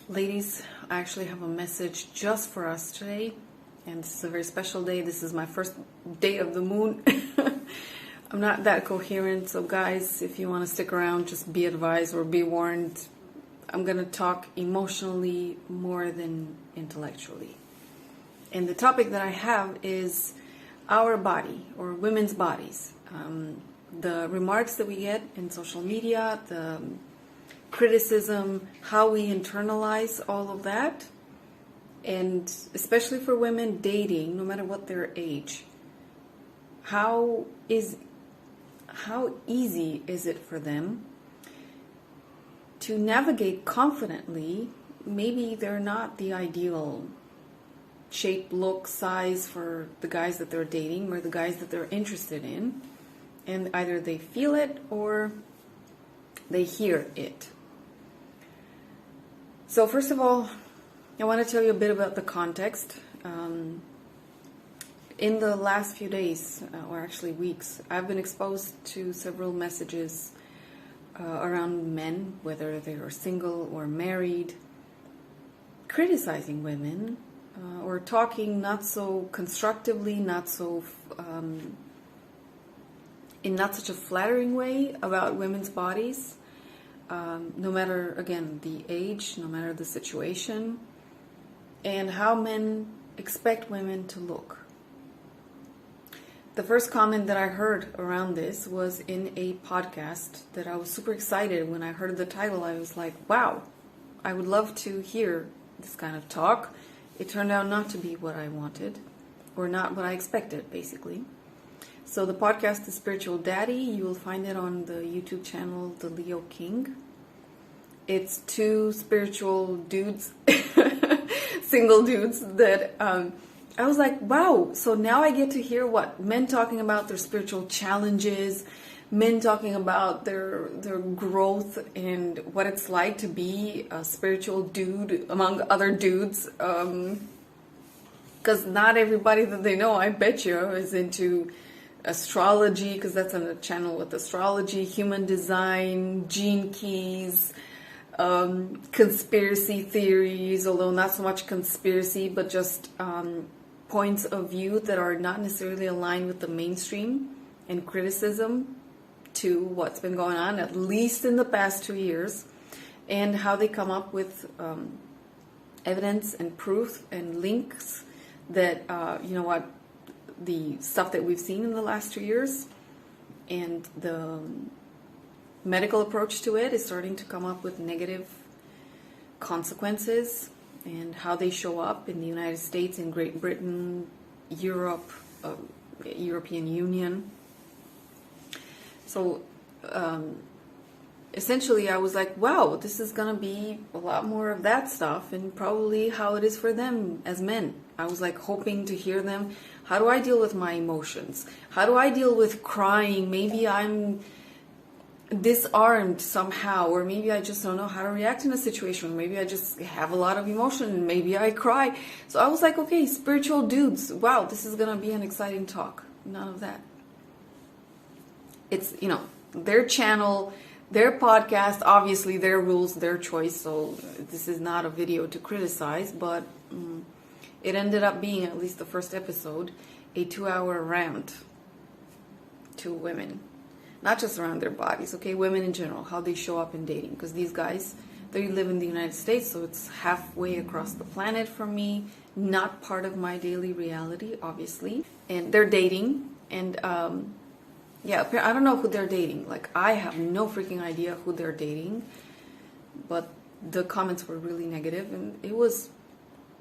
Ladies, I actually have a message just for us today, and this is a very special day. This is my first day of the moon. I'm not that coherent, so guys, if you want to stick around, just be advised or be warned. I'm going to talk emotionally more than intellectually. And the topic that I have is our body, or women's bodies. The remarks that we get in social media, the criticism, how we internalize all of that, and especially for women dating, no matter what their age, how easy is it for them to navigate confidently? Maybe they're not the ideal shape, look, size for the guys that they're dating or the guys that they're interested in, and either they feel it or they hear it. So first of all, I want to tell you a bit about the context. In the last few days, or actually weeks, I've been exposed to several messages around men, whether they are single or married, criticizing women, or talking not so constructively, not so in not such a flattering way about women's bodies. No matter, again, the age, no matter the situation, and how men expect women to look. The first comment that I heard around this was in a podcast that I was super excited when I heard the title. I was like, wow, I would love to hear this kind of talk. It turned out not to be what I wanted, or not what I expected, basically. So the podcast is Spiritual Daddy. You will find it on the YouTube channel, The Leo King. It's two spiritual dudes, single dudes that I was like, wow. So now I get to hear what men talking about their spiritual challenges, men talking about their growth and what it's like to be a spiritual dude among other dudes. Because not everybody that they know, I bet you, is into astrology, because that's on a channel with astrology, human design, gene keys, conspiracy theories, although not so much conspiracy, but just points of view that are not necessarily aligned with the mainstream, and criticism to what's been going on, at least in the past 2 years, and how they come up with evidence and proof and links that, the stuff that we've seen in the last 2 years and the medical approach to it is starting to come up with negative consequences, and how they show up in the United States, in Great Britain, Europe, European Union. So essentially I was like, wow, this is going to be a lot more of that stuff, and probably how it is for them as men. I was like hoping to hear them. How do I deal with my emotions? How do I deal with crying? Maybe I'm disarmed somehow, or maybe I just don't know how to react in a situation. Maybe I just have a lot of emotion and maybe I cry. So I was like, okay, spiritual dudes, wow, this is going to be an exciting talk. None of that. It's, their channel, their podcast, obviously their rules, their choice. So this is not a video to criticize, but it ended up being, at least the first episode, a 2-hour rant to women. Not just around their bodies, okay? Women in general, how they show up in dating. Because these guys, they live in the United States, so it's halfway across the planet from me. Not part of my daily reality, obviously. And they're dating. And, I don't know who they're dating. Like, I have no freaking idea who they're dating. But the comments were really negative. And it was...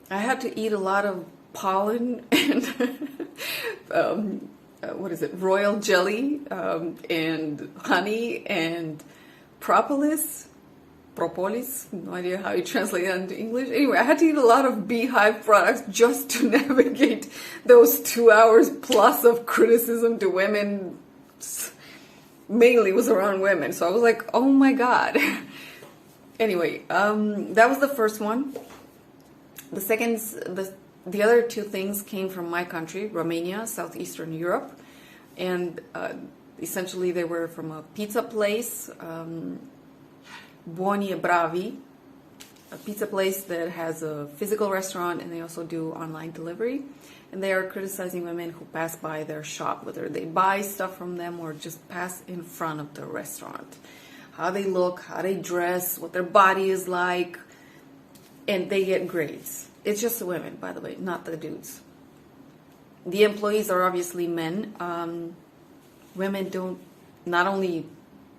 I had to eat a lot of pollen and... royal jelly, and honey, and propolis, no idea how you translate that into English. Anyway, I had to eat a lot of beehive products just to navigate those 2 hours plus of criticism to women. Mainly was around women, so I was like, oh my god. Anyway, that was the first one. The second, the other two things came from my country, Romania, Southeastern Europe, and essentially they were from a pizza place, Buoni e Bravi, a pizza place that has a physical restaurant, and they also do online delivery. And they are criticizing women who pass by their shop, whether they buy stuff from them or just pass in front of the restaurant. How they look, how they dress, what their body is like, and they get grades. It's just the women, by the way, not the dudes. The employees are obviously men. Women don't, not only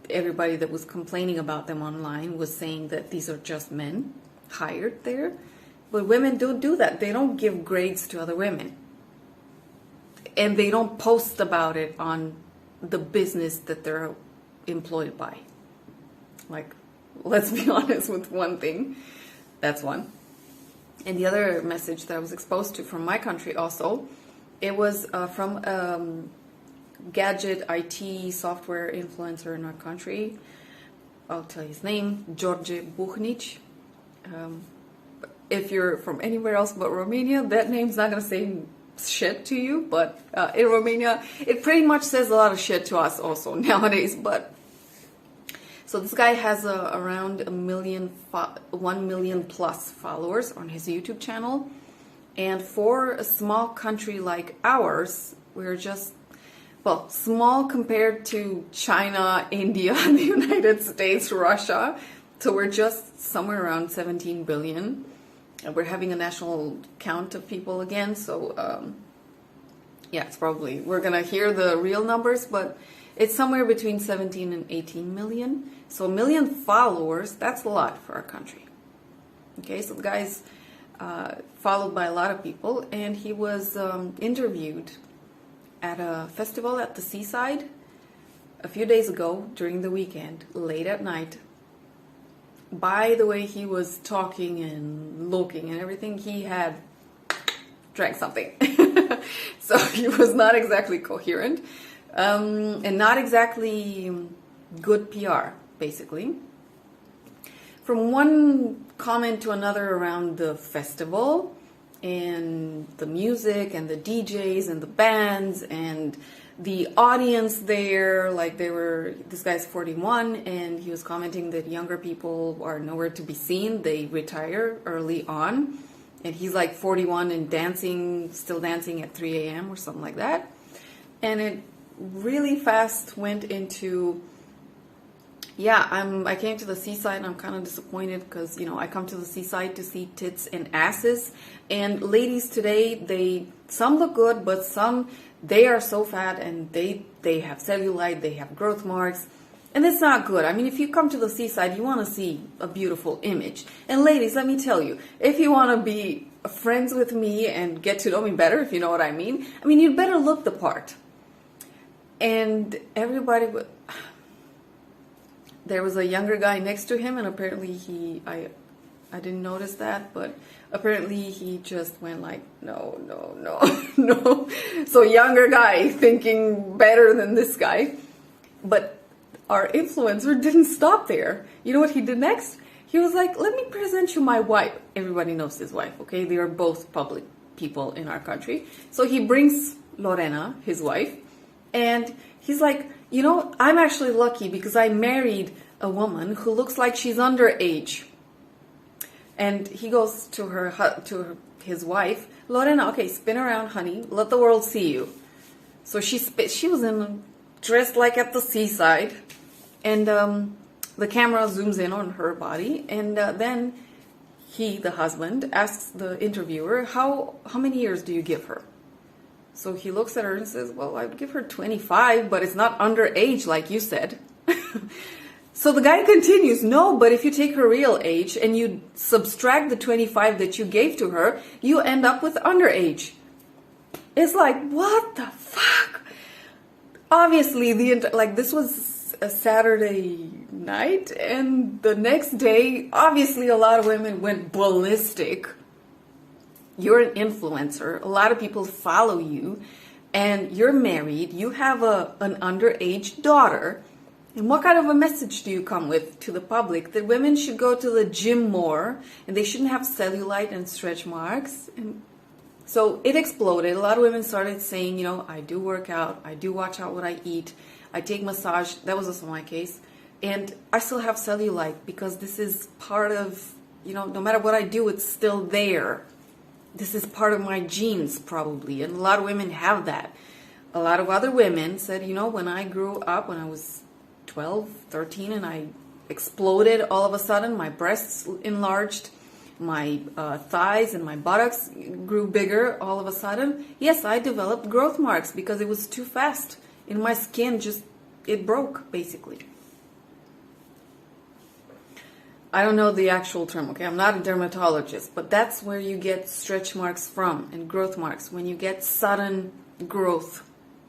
everybody that was complaining about them online was saying that these are just men hired there, but women don't do that. They don't give grades to other women. And they don't post about it on the business that they're employed by. Like, let's be honest with one thing. That's one. And the other message that I was exposed to from my country also, it was from gadget IT software influencer in our country. I'll tell you his name, George Buhnic. If you're from anywhere else but Romania, that name's not going to say shit to you, but in Romania, it pretty much says a lot of shit to us also nowadays. But so this guy has around 1 million plus followers on his YouTube channel. And for a small country like ours, we're just, well, small compared to China, India, the United States, Russia. So we're just somewhere around 17 billion. And we're having a national count of people again. So, yeah, it's probably, we're going to hear the real numbers, but it's somewhere between 17 and 18 million. So 1 million followers, that's a lot for our country. Okay, so the guy's followed by a lot of people, and he was interviewed at a festival at the seaside a few days ago during the weekend, late at night. By the way he was talking and looking and everything, he had drank something. So he was not exactly coherent, and not exactly good PR, basically. From one comment to another around the festival and the music and the DJs and the bands and the audience there, like this guy's 41 and he was commenting that younger people are nowhere to be seen. They retire early on. And he's like 41 and still dancing at 3 a.m. or something like that. And it really fast went into, yeah, I came to the seaside and I'm kind of disappointed because, I come to the seaside to see tits and asses. And ladies today, some look good, but some, they are so fat and they have cellulite, they have growth marks. And it's not good. I mean, if you come to the seaside, you want to see a beautiful image. And ladies, let me tell you, if you want to be friends with me and get to know me better, if you know what I mean, you'd better look the part. And everybody there was a younger guy next to him, and apparently I didn't notice that, but apparently he just went like, no, no. So younger guy thinking better than this guy. But our influencer didn't stop there. You know what he did next? He was like, let me present you my wife. Everybody knows his wife, okay? They are both public people in our country. So he brings Lorena, his wife, and he's like, I'm actually lucky because I married a woman who looks like she's underage. And he goes to his wife, Lorena, okay, spin around, honey. Let the world see you. So she was dressed like at the seaside. And the camera zooms in on her body. And then he, the husband, asks the interviewer, how many years do you give her? So he looks at her and says, well, I'd give her 25, but it's not underage like you said. So the guy continues, no, but if you take her real age and you subtract the 25 that you gave to her, you end up with underage. It's like, what the fuck? Obviously, this was a Saturday night, and the next day, obviously a lot of women went ballistic. You're an influencer. A lot of people follow you, and you're married. You have an underage daughter. And what kind of a message do you come with to the public? That women should go to the gym more, and they shouldn't have cellulite and stretch marks. And so it exploded. A lot of women started saying, I do work out. I do watch out what I eat. I take massage. That was also my case. And I still have cellulite because this is part of, no matter what I do, it's still there. This is part of my genes, probably. And a lot of women have that. A lot of other women said, when I grew up, when I was 12, 13, and I exploded all of a sudden, my breasts enlarged, my thighs and my buttocks grew bigger all of a sudden. Yes, I developed growth marks because it was too fast. In my skin, it broke, basically. I don't know the actual term, okay? I'm not a dermatologist, but that's where you get stretch marks from and growth marks. When you get sudden growth,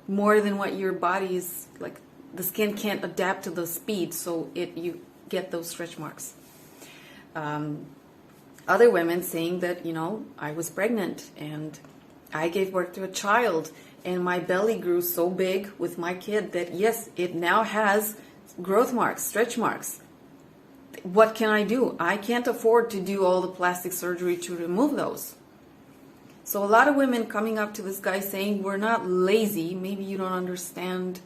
more than what your body is, like the skin can't adapt to the speed, so you get those stretch marks. Other women saying that, I was pregnant and I gave birth to a child and my belly grew so big with my kid that yes, it now has growth marks, stretch marks. What can I do? I can't afford to do all the plastic surgery to remove those. So a lot of women coming up to this guy saying, we're not lazy. Maybe you don't understand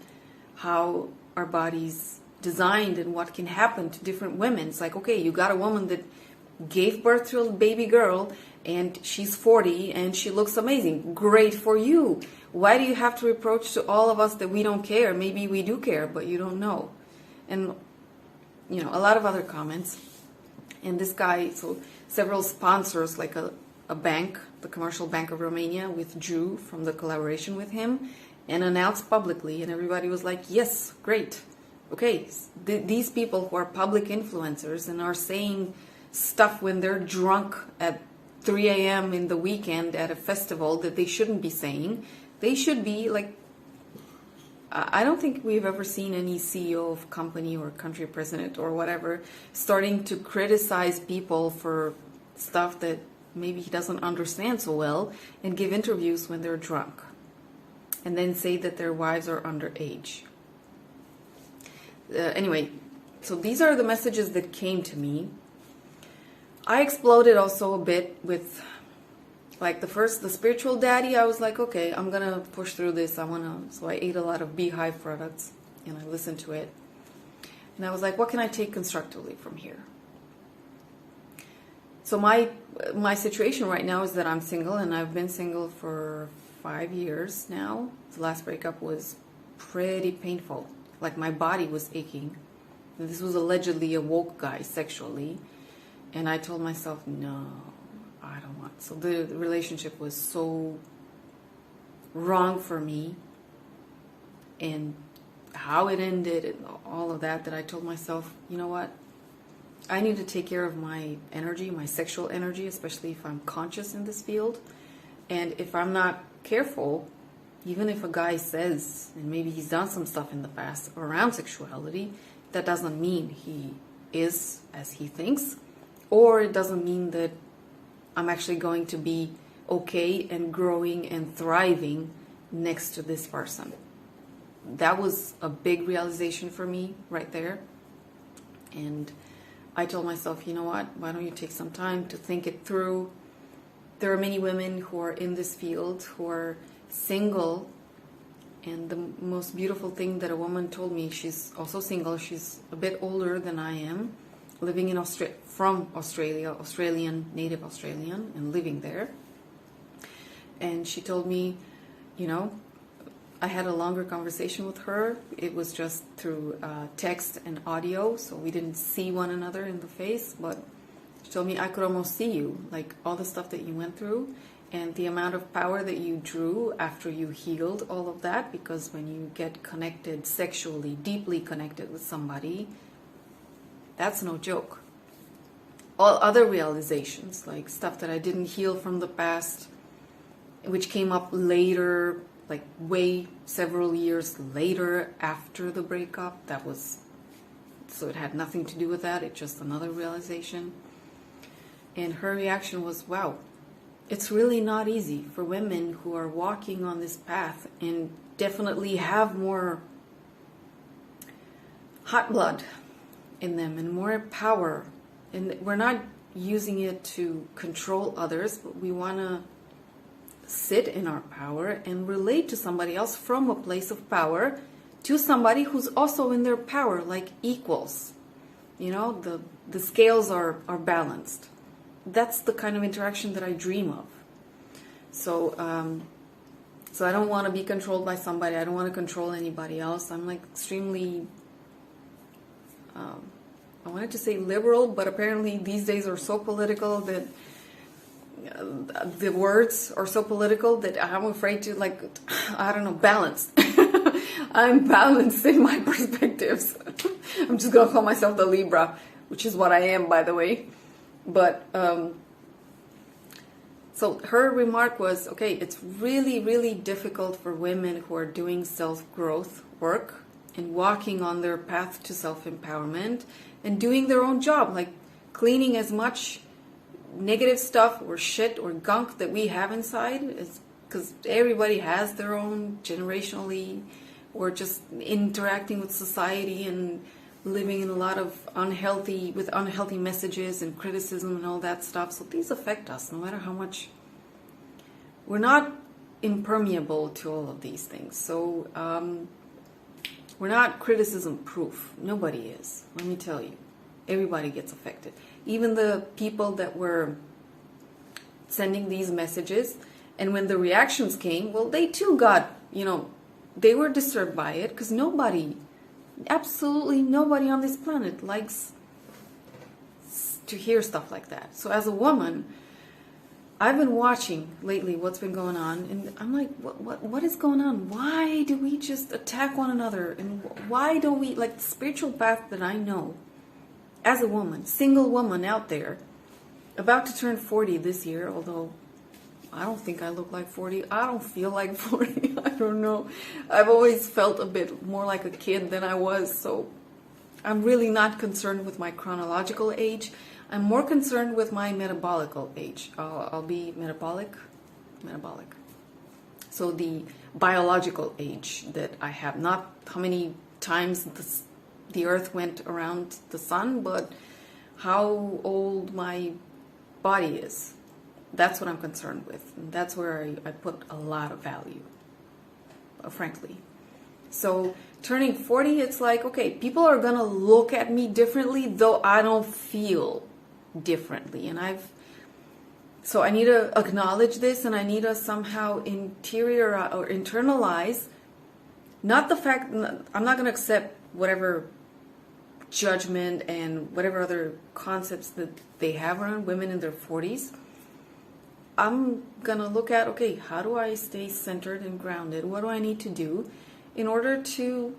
how our body's designed and what can happen to different women. It's like, okay, you got a woman that gave birth to a baby girl and she's 40 and she looks amazing. Great for you. Why do you have to reproach to all of us that we don't care? Maybe we do care, but you don't know. And a lot of other comments. And this guy, so several sponsors, like a bank, the Commercial Bank of Romania, withdrew from the collaboration with him and announced publicly. And everybody was like, yes, great. Okay, these people who are public influencers and are saying stuff when they're drunk at 3 a.m. in the weekend at a festival that they shouldn't be saying, they should be like, I don't think we've ever seen any CEO of company or country president or whatever starting to criticize people for stuff that maybe he doesn't understand so well and give interviews when they're drunk and then say that their wives are underage. Anyway, so these are the messages that came to me. I exploded also a bit with like the spiritual daddy. I was like, okay, I'm gonna push through this. So I ate a lot of beehive products and I listened to it. And I was like, what can I take constructively from here? So my situation right now is that I'm single and I've been single for 5 years now. The last breakup was pretty painful. Like my body was aching. And this was allegedly a woke guy sexually. And I told myself, no, I don't want. So the relationship was so wrong for me and how it ended and all of that I told myself, you know what? I need to take care of my energy, my sexual energy, especially if I'm conscious in this field. And if I'm not careful, even if a guy says, and maybe he's done some stuff in the past around sexuality, that doesn't mean he is as he thinks, or it doesn't mean that I'm actually going to be okay and growing and thriving next to this person. That was a big realization for me right there. And I told myself, you know what, why don't you take some time to think it through? There are many women who are in this field who are single, and the most beautiful thing that a woman told me, she's also single, she's a bit older than I am, living in from Australia, native Australian, and living there. And she told me, I had a longer conversation with her. It was just through text and audio, so we didn't see one another in the face, but she told me I could almost see you, like all the stuff that you went through and the amount of power that you drew after you healed all of that, because when you get connected sexually, deeply connected with somebody, that's no joke. All other realizations, like stuff that I didn't heal from the past, which came up later, like several years later after the breakup, so it had nothing to do with that, it's just another realization. And her reaction was, wow, it's really not easy for women who are walking on this path and definitely have more hot blood in them and more power. And we're not using it to control others, but we want to sit in our power and relate to somebody else from a place of power to somebody who's also in their power, like equals. The scales are balanced. that's the kind of interaction that I dream of. So so I don't want to be controlled by somebody. I don't want to control anybody else. I'm like extremely, I wanted to say liberal, but apparently these days are so political that the words are so political that I'm afraid to, like, I don't know, balance. I'm balanced in my perspectives. I'm just going to call myself the Libra, which is what I am, by the way. But, so her remark was, okay, it's really, really difficult for women who are doing self-growth work and walking on their path to self-empowerment and doing their own job, like cleaning as much negative stuff or shit or gunk that we have inside, because everybody has their own generationally, or just interacting with society and living in a lot of unhealthy messages and criticism and all that stuff. So these affect us no matter how much. We're not impermeable to all of these things. So we're not criticism proof. Nobody is, let me tell you. Everybody gets affected. Even the people that were sending these messages, and when the reactions came, well, they too got, they were disturbed by it, because nobody, absolutely nobody on this planet likes to hear stuff like that. So as a woman, I've been watching lately what's been going on, and I'm like, what is going on? Why do we just attack one another? And why don't we, like, the spiritual path that I know, as a woman, single woman out there, about to turn 40 this year, although I don't think I look like 40. I don't feel like 40. I don't know. I've always felt a bit more like a kid than I was, so I'm really not concerned with my chronological age. I'm more concerned with my metabolical age. I'll be metabolic. So the biological age that I have, not how many times the earth went around the sun, but how old my body is. That's what I'm concerned with. And that's where I put a lot of value, frankly. So turning 40, it's like, okay, people are going to look at me differently, though I don't feel differently. And so I need to acknowledge this, and I need to somehow internalize, not the fact, I'm not going to accept whatever judgment and whatever other concepts that they have around women in their 40s. I'm going to look at, okay, how do I stay centered and grounded? What do I need to do in order to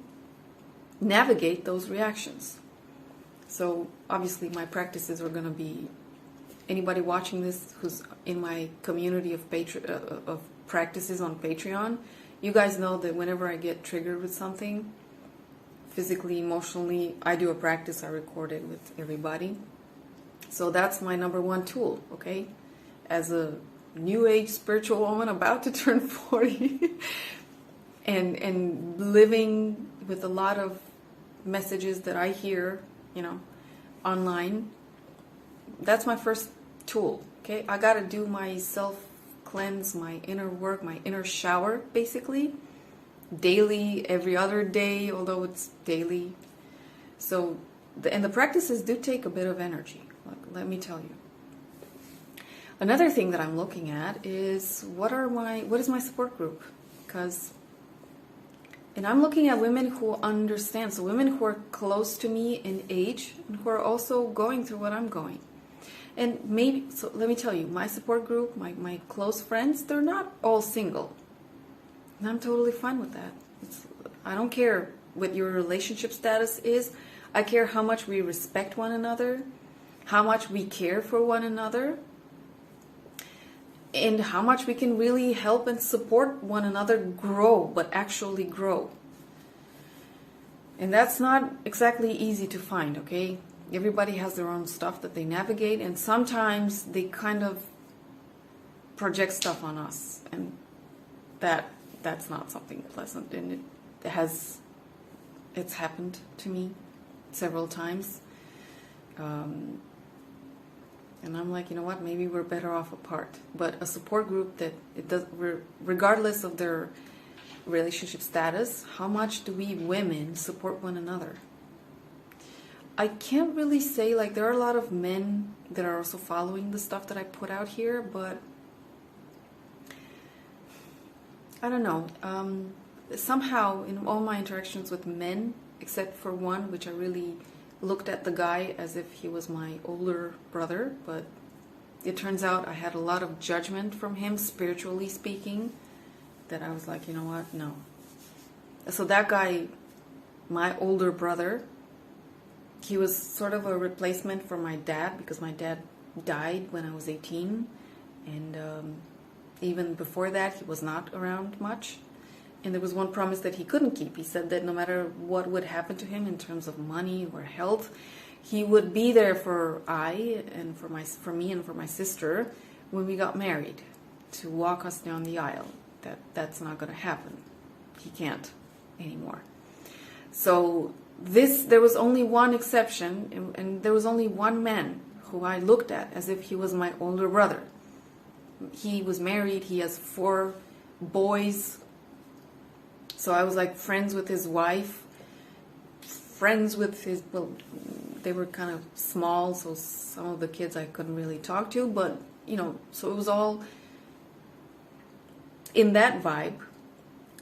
navigate those reactions? So obviously my practices are going to be, anybody watching this who's in my community of practices on Patreon, you guys know that whenever I get triggered with something, physically, emotionally, I do a practice, I record it with everybody. So that's my number one tool, okay? As a new age spiritual woman about to turn 40 and living with a lot of messages that I hear, online, that's my first tool, okay? I got to do my self-cleanse, my inner work, my inner shower, basically, daily, every other day, although it's daily. So, and the practices do take a bit of energy, let me tell you. Another thing that I'm looking at is what is my support group? And I'm looking at women who understand, so women who are close to me in age and who are also going through what I'm going. And maybe, so let me tell you, my support group, my close friends, they're not all single. And I'm totally fine with that. I don't care what your relationship status is. I care how much we respect one another, how much we care for one another, and how much we can really help and support one another grow, but actually grow. And that's not exactly easy to find, okay? Everybody has their own stuff that they navigate, and sometimes they kind of project stuff on us, and that's not something pleasant, and it's happened to me several times. And I'm like, you know what, maybe we're better off apart. But a support group that it does, regardless of their relationship status, how much do we women support one another? I can't really say, like, there are a lot of men that are also following the stuff that I put out here, but I don't know. Somehow, in all my interactions with men, except for one, which I really looked at the guy as if he was my older brother, but it turns out I had a lot of judgment from him, spiritually speaking, that I was like, you know what, no. So that guy, my older brother, he was sort of a replacement for my dad, because my dad died when I was 18, and even before that he was not around much. And there was one promise that he couldn't keep. He said that no matter what would happen to him in terms of money or health, he would be there for for me and for my sister when we got married, to walk us down the aisle. That's not going to happen. He can't anymore. So there was only one exception, and there was only one man who I looked at as if he was my older brother. He was married. He has 4 boys. So I was like friends with his wife, friends with his, well, they were kind of small, so some of the kids I couldn't really talk to, but, you know, so it was all in that vibe.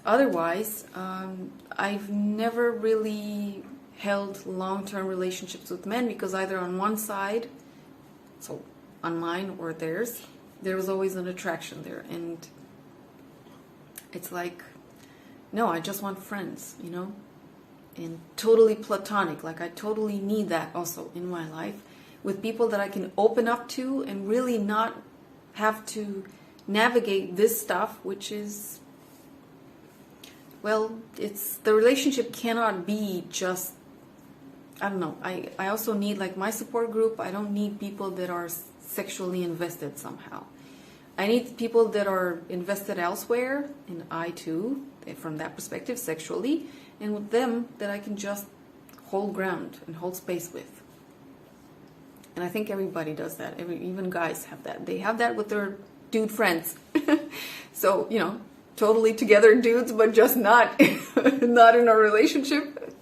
Otherwise, I've never really held long-term relationships with men, because either on one side, so on mine or theirs, there was always an attraction there. And it's like, no, I just want friends, you know, and totally platonic. Like, I totally need that also in my life, with people that I can open up to and really not have to navigate this stuff, which is, well, it's, the relationship cannot be just, I don't know. I also need, like, my support group. I don't need people that are sexually invested somehow. I need people that are invested elsewhere, and I too, from that perspective, sexually, and with them that I can just hold ground and hold space with. And I think everybody does that. Even guys have that. They have that with their dude friends. So, you know, totally together dudes, but just not not in a relationship.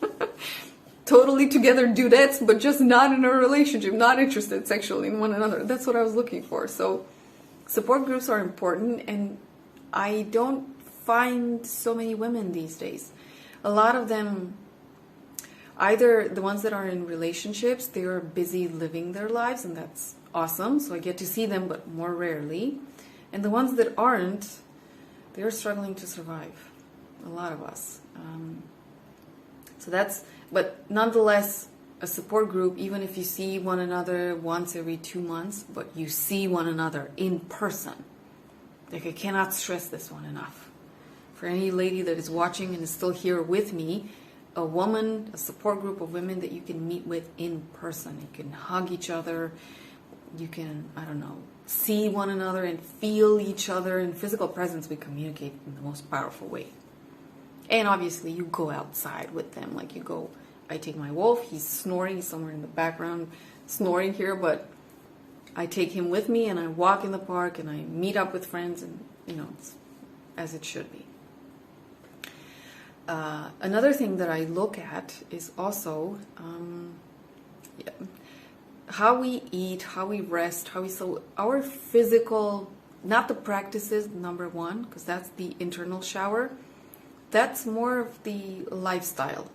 Totally together dudettes, but just not in a relationship, not interested sexually in one another. That's what I was looking for. So support groups are important, and I don't find so many women these days. A lot of them, either the ones that are in relationships, they are busy living their lives, and that's awesome. So I get to see them, but more rarely. And the ones that aren't, they're struggling to survive. A lot of us. So that's, but nonetheless, a support group, even if you see one another once every 2 months, but you see one another in person. Like, I cannot stress this one enough. For any lady that is watching and is still here with me, a woman, a support group of women that you can meet with in person. You can hug each other. You can, I don't know, see one another and feel each other. In physical presence, we communicate in the most powerful way. And obviously, you go outside with them. Like, you go, I take my wolf, he's snoring somewhere in the background, snoring here, but I take him with me and I walk in the park and I meet up with friends, and, you know, it's as it should be. Another thing that I look at is also how we eat, how we rest, so our physical, not the practices, number one, because that's the internal shower. That's more of the lifestyle.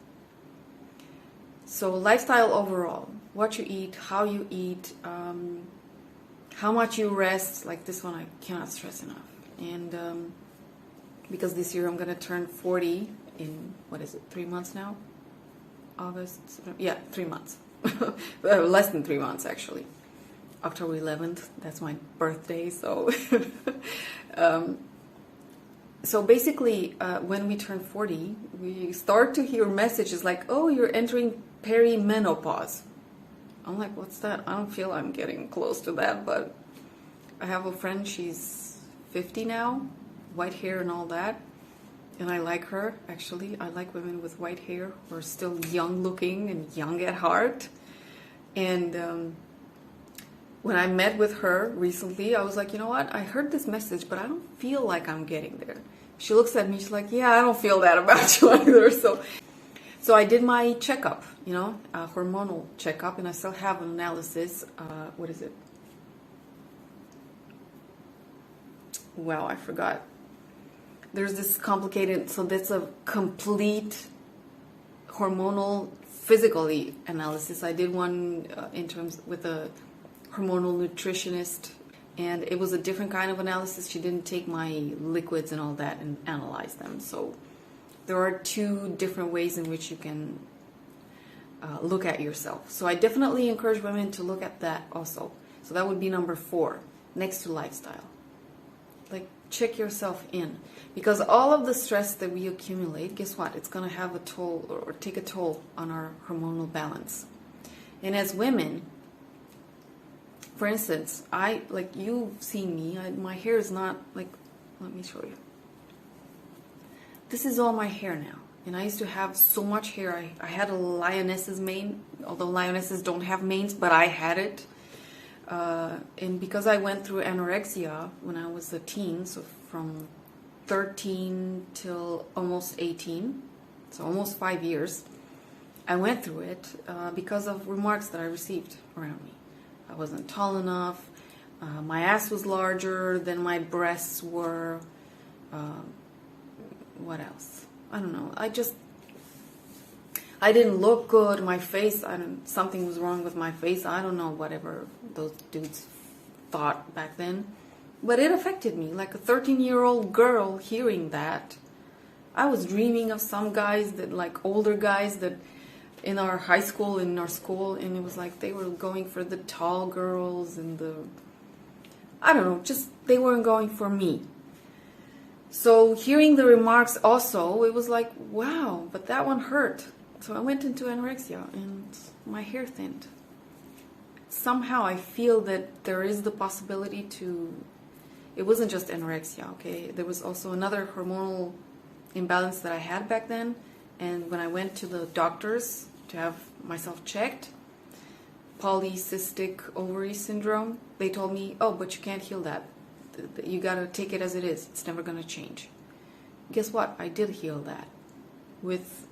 So lifestyle overall, what you eat, how you eat, how much you rest, like this one I cannot stress enough. And because this year I'm going to turn 40 in, 3 months now? August, yeah, 3 months. Less than 3 months, actually. October 11th, that's my birthday, so... So basically, when we turn 40, we start to hear messages like, oh, you're entering perimenopause. I'm like, what's that? I don't feel I'm getting close to that, but I have a friend, she's 50 now, white hair and all that, and I like her, actually. I like women with white hair who are still young looking and young at heart. And when I met with her recently, I was like, you know what? I heard this message, but I don't feel like I'm getting there. She looks at me, she's like, yeah, I don't feel that about you either. So So I did my checkup, hormonal checkup, and I still have an analysis. What is it? Wow, I forgot. There's this complicated, so that's a complete hormonal physically analysis. I did one in terms with a hormonal nutritionist, and it was a different kind of analysis. She didn't take my liquids and all that and analyze them. So there are two different ways in which you can look at yourself. So I definitely encourage women to look at that also. So that would be number 4, next to lifestyle. Like, check yourself in, because all of the stress that we accumulate, guess what? It's going to have a toll or take a toll on our hormonal balance. And as women, for instance, you've seen me, my hair is not like, let me show you. This is all my hair now. And I used to have so much hair. I had a lioness's mane, although lionesses don't have manes, but I had it. And because I went through anorexia when I was a teen, so from 13 till almost 18, so almost 5 years, I went through it because of remarks that I received around me. I wasn't tall enough, my ass was larger than my breasts were, what else? I don't know. I didn't look good. My face, something was wrong with my face. I don't know, whatever those dudes thought back then. But it affected me. Like a 13-year-old girl hearing that, I was dreaming of some guys that, like older guys that in our high school, in our school, and it was like they were going for the tall girls and I don't know, just they weren't going for me. So hearing the remarks also, it was like, wow, but that one hurt. So I went into anorexia and my hair thinned. Somehow I feel that there is the possibility to, it wasn't just anorexia, okay? There was also another hormonal imbalance that I had back then. And when I went to the doctors to have myself checked, polycystic ovary syndrome, they told me, oh, but you can't heal that. You gotta take it as it is. It's never gonna change. Guess what? I did heal that with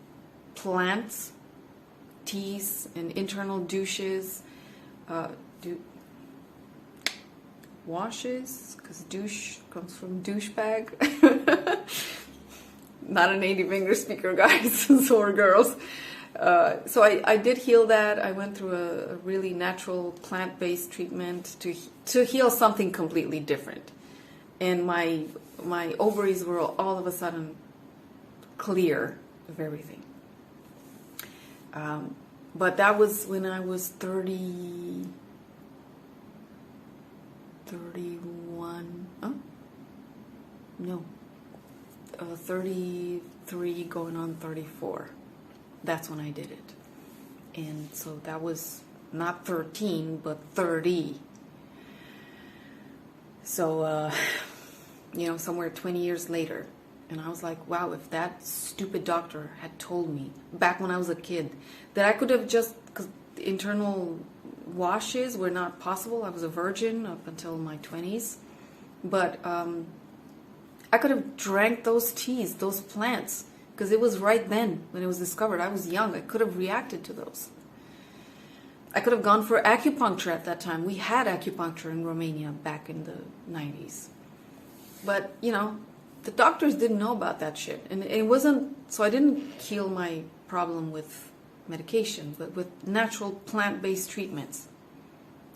plants, teas, and internal douches, washes, because douche comes from douchebag. Not a native English speaker, guys, so girls. So I did heal that. I went through a really natural plant-based treatment to heal something completely different. And my ovaries were all of a sudden clear of everything. But that was when I was 31, oh? No, 33 going on 34. That's when I did it. And so that was not 13, but 30. So, somewhere 20 years later. And I was like, wow, if that stupid doctor had told me back when I was a kid that I could have just, because internal washes were not possible. I was a virgin up until my 20s. But I could have drank those teas, those plants, because it was right then when it was discovered. I was young. I could have reacted to those. I could have gone for acupuncture at that time. We had acupuncture in Romania back in the 90s. But, the doctors didn't know about that shit. And it wasn't, so I didn't heal my problem with medication, but with natural plant-based treatments.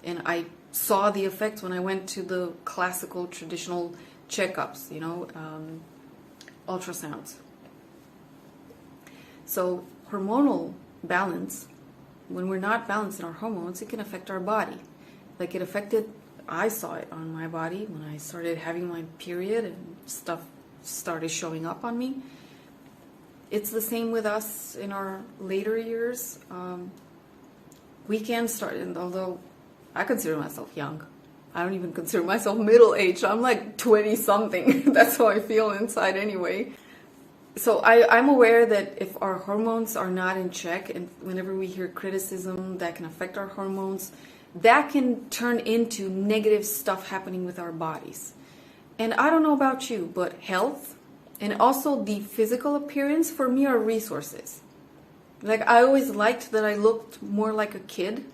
And I saw the effects when I went to the classical, traditional checkups, ultrasounds. So hormonal balance, when we're not balanced in our hormones, it can affect our body. Like it affected, I saw it on my body when I started having my period and stuff started showing up on me. It's the same with us in our later years. We can start, and although I consider myself young, I don't even consider myself middle-aged. I'm like 20-something. That's how I feel inside anyway. So I'm aware that if our hormones are not in check, and whenever we hear criticism that can affect our hormones, that can turn into negative stuff happening with our bodies. And I don't know about you, but health and also the physical appearance for me are resources. Like, I always liked that I looked more like a kid,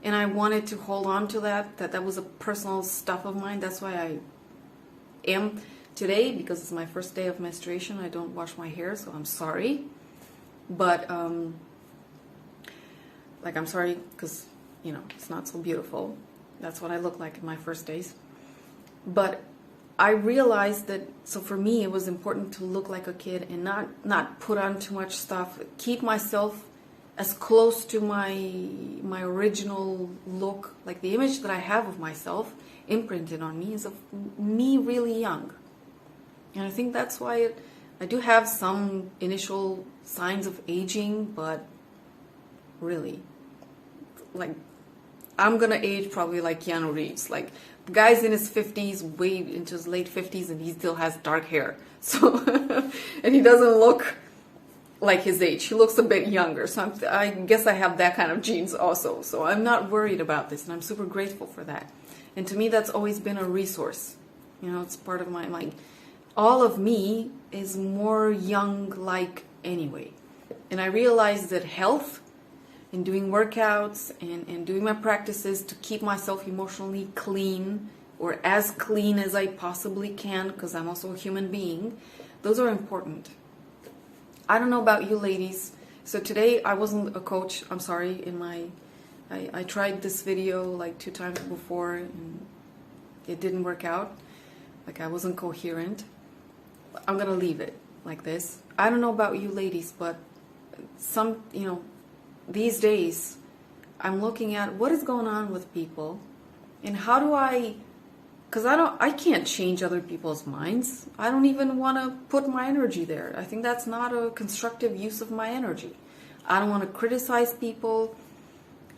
and I wanted to hold on to that was a personal stuff of mine. That's why I am today, because it's my first day of menstruation. I don't wash my hair, so I'm sorry. But, like, I'm sorry because, it's not so beautiful. That's what I look like in my first days. But I realized that, so for me, it was important to look like a kid and not put on too much stuff. Keep myself as close to my original look, like the image that I have of myself imprinted on me is of me really young. And I think that's why I do have some initial signs of aging, but really, like, I'm gonna age probably like Keanu Reeves. Like, the guy's in his 50s, way into his late 50s, and he still has dark hair. So, and he doesn't look like his age. He looks a bit younger. So I guess I have that kind of genes also. So I'm not worried about this, and I'm super grateful for that. And to me, that's always been a resource. It's part of my all of me is more young-like anyway. And I realized that health and doing workouts and doing my practices to keep myself emotionally clean, or as clean as I possibly can, because I'm also a human being, those are important. I don't know about you ladies. So today I wasn't a coach. I'm sorry. I tried this video like 2 times before and it didn't work out. Like, I wasn't coherent. I'm gonna leave it like this. I don't know about you ladies, but these days I'm looking at what is going on with people, and how do because I can't change other people's minds. I don't even want to put my energy there. I think that's not a constructive use of my energy. I don't want to criticize people.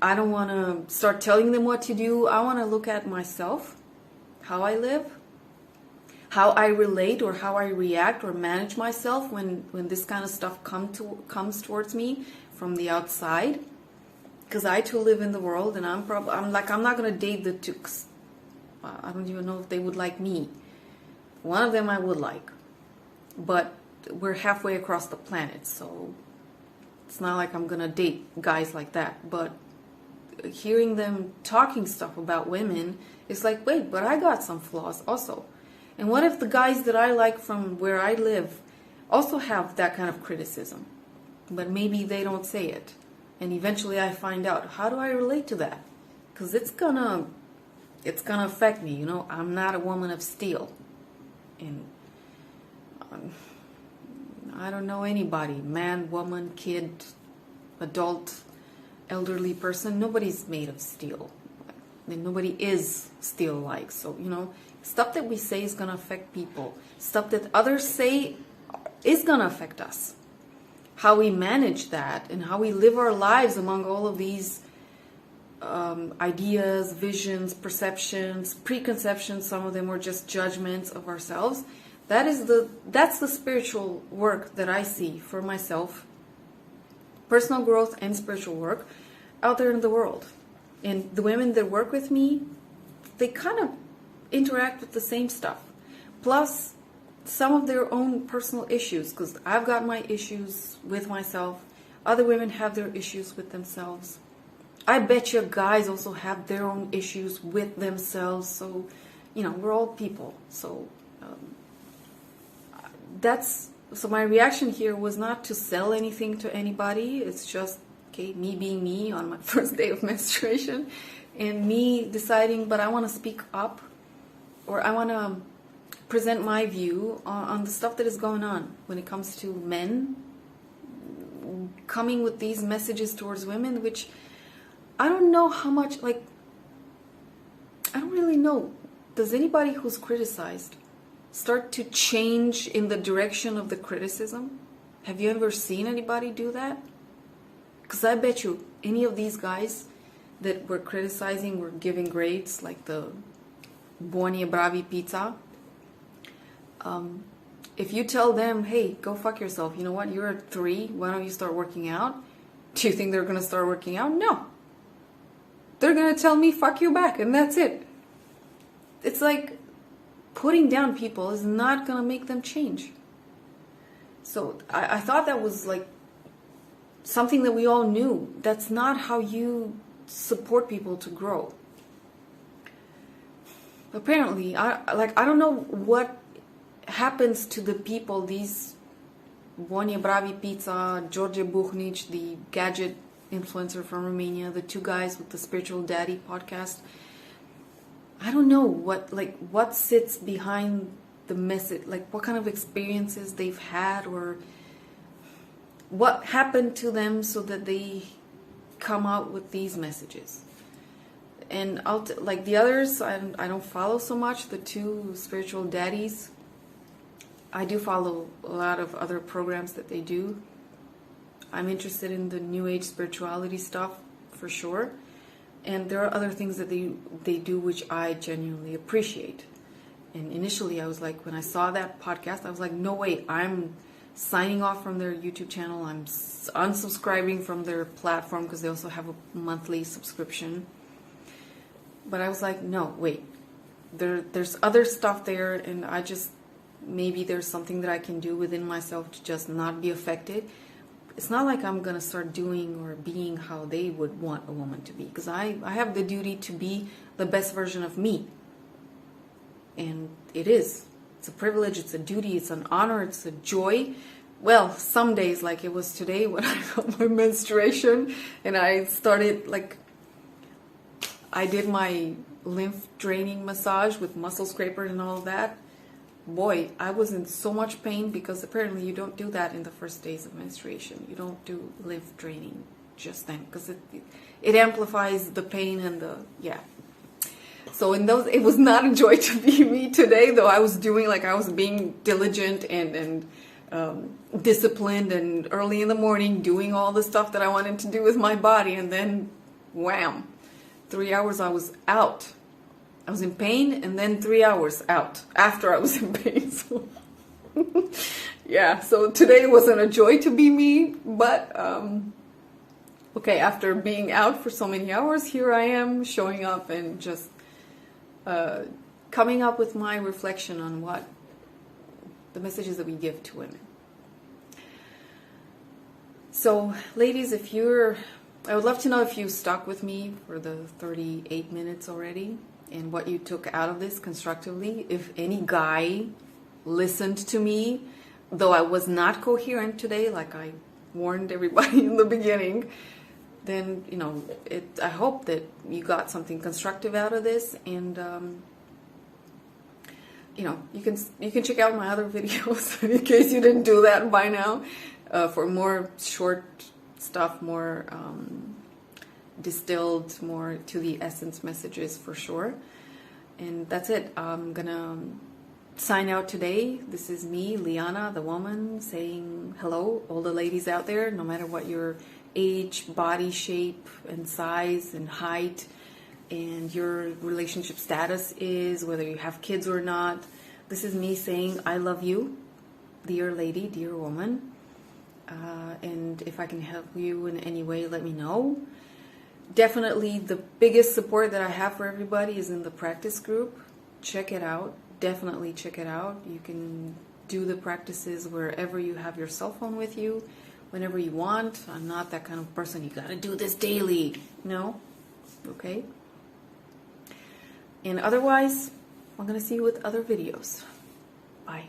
I don't want to start telling them what to do. I want to look at myself, how I live, how I relate or how I react or manage myself when this kind of stuff comes towards me from the outside. Because I too live in the world, and I'm not going to date the two. I don't even know if they would like me. One of them I would like, but we're halfway across the planet, so it's not like I'm gonna date guys like that. But hearing them talking stuff about women, it's like, wait, but I got some flaws also. And what if the guys that I like from where I live also have that kind of criticism, but maybe they don't say it, and eventually I find out, how do I relate to that? Because it's gonna affect me. I'm not a woman of steel, and I don't know anybody, man, woman, kid, adult, elderly person. Nobody's made of steel, and nobody is steel-like. So stuff that we say is gonna affect people. Stuff that others say is gonna affect us. How we manage that and how we live our lives among all of these ideas, visions, perceptions, preconceptions. Some of them were just judgments of ourselves. That's the spiritual work that I see for myself, personal growth and spiritual work out there in the world. And the women that work with me, they kind of interact with the same stuff, plus some of their own personal issues, because I've got my issues with myself. Other women have their issues with themselves. I bet you guys also have their own issues with themselves. So, we're all people. So, so my reaction here was not to sell anything to anybody. It's just, me being me on my first day of menstruation, and me deciding, but I want to speak up, or I want to present my view on the stuff that is going on when it comes to men coming with these messages towards women, which I don't know how much, I don't really know. Does anybody who's criticized start to change in the direction of the criticism? Have you ever seen anybody do that? Because I bet you any of these guys that were criticizing were giving grades, like the Buoni e Bravi pizza. If you tell them, hey, go fuck yourself, you know what, you're at 3, why don't you start working out? Do you think they're going to start working out? No. They're going to tell me, fuck you back, and that's it. It's like putting down people is not going to make them change. So I thought that was something that we all knew. That's not how you support people to grow. Apparently, I don't know what happens to the people, these Vonje Bravi Pizza, George Buhnic, the gadget influencer from Romania, the two guys with the Spiritual Daddy podcast. I don't know what sits behind the message, like what kind of experiences they've had, or what happened to them so that they come out with these messages. And like the others, I don't follow so much, the two spiritual daddies. I do follow a lot of other programs that they do. I'm interested in the New Age spirituality stuff for sure. And there are other things that they do which I genuinely appreciate. And initially I was like, when I saw that podcast, I was like, no way, I'm signing off from their YouTube channel. I'm unsubscribing from their platform because they also have a monthly subscription. But I was like, no, wait, there's other stuff there, and maybe there's something that I can do within myself to just not be affected. It's not like I'm going to start doing or being how they would want a woman to be, because I have the duty to be the best version of me. And it's a privilege, it's a duty, it's an honor, it's a joy. Well, some days, like it was today when I got my menstruation and I started, like, I did my lymph draining massage with muscle scraper and all of that. Boy, I was in so much pain, because apparently you don't do that in the first days of menstruation. You don't do lymph draining just then, because it amplifies the pain and So in those, it was not a joy to be me today, though I was being diligent and disciplined, and early in the morning doing all the stuff that I wanted to do with my body, and then wham, 3 hours I was out. I was in pain, and then 3 hours out after I was in pain. So so today wasn't a joy to be me, but okay, after being out for so many hours, here I am showing up and just coming up with my reflection on what the messages that we give to women. So ladies, I would love to know if you stuck with me for the 38 minutes already, and what you took out of this constructively. If any guy listened to me, though I was not coherent today, like I warned everybody in the beginning, then, I hope that you got something constructive out of this. And, you can check out my other videos in case you didn't do that by now, for more short stuff, more distilled, more to the essence messages for sure. And that's it. I'm gonna sign out today. This is me, Liana, the woman, saying hello, all the ladies out there, no matter what your age, body shape, and size, and height, and your relationship status is, whether you have kids or not. This is me saying I love you, dear lady, dear woman. And if I can help you in any way, let me know. Definitely the biggest support that I have for everybody is in the practice group. Check it out. Definitely check it out. You can do the practices wherever you have your cell phone with you, whenever you want. I'm not that kind of person, you gotta do this daily. No? Okay? And otherwise, I'm gonna see you with other videos. Bye.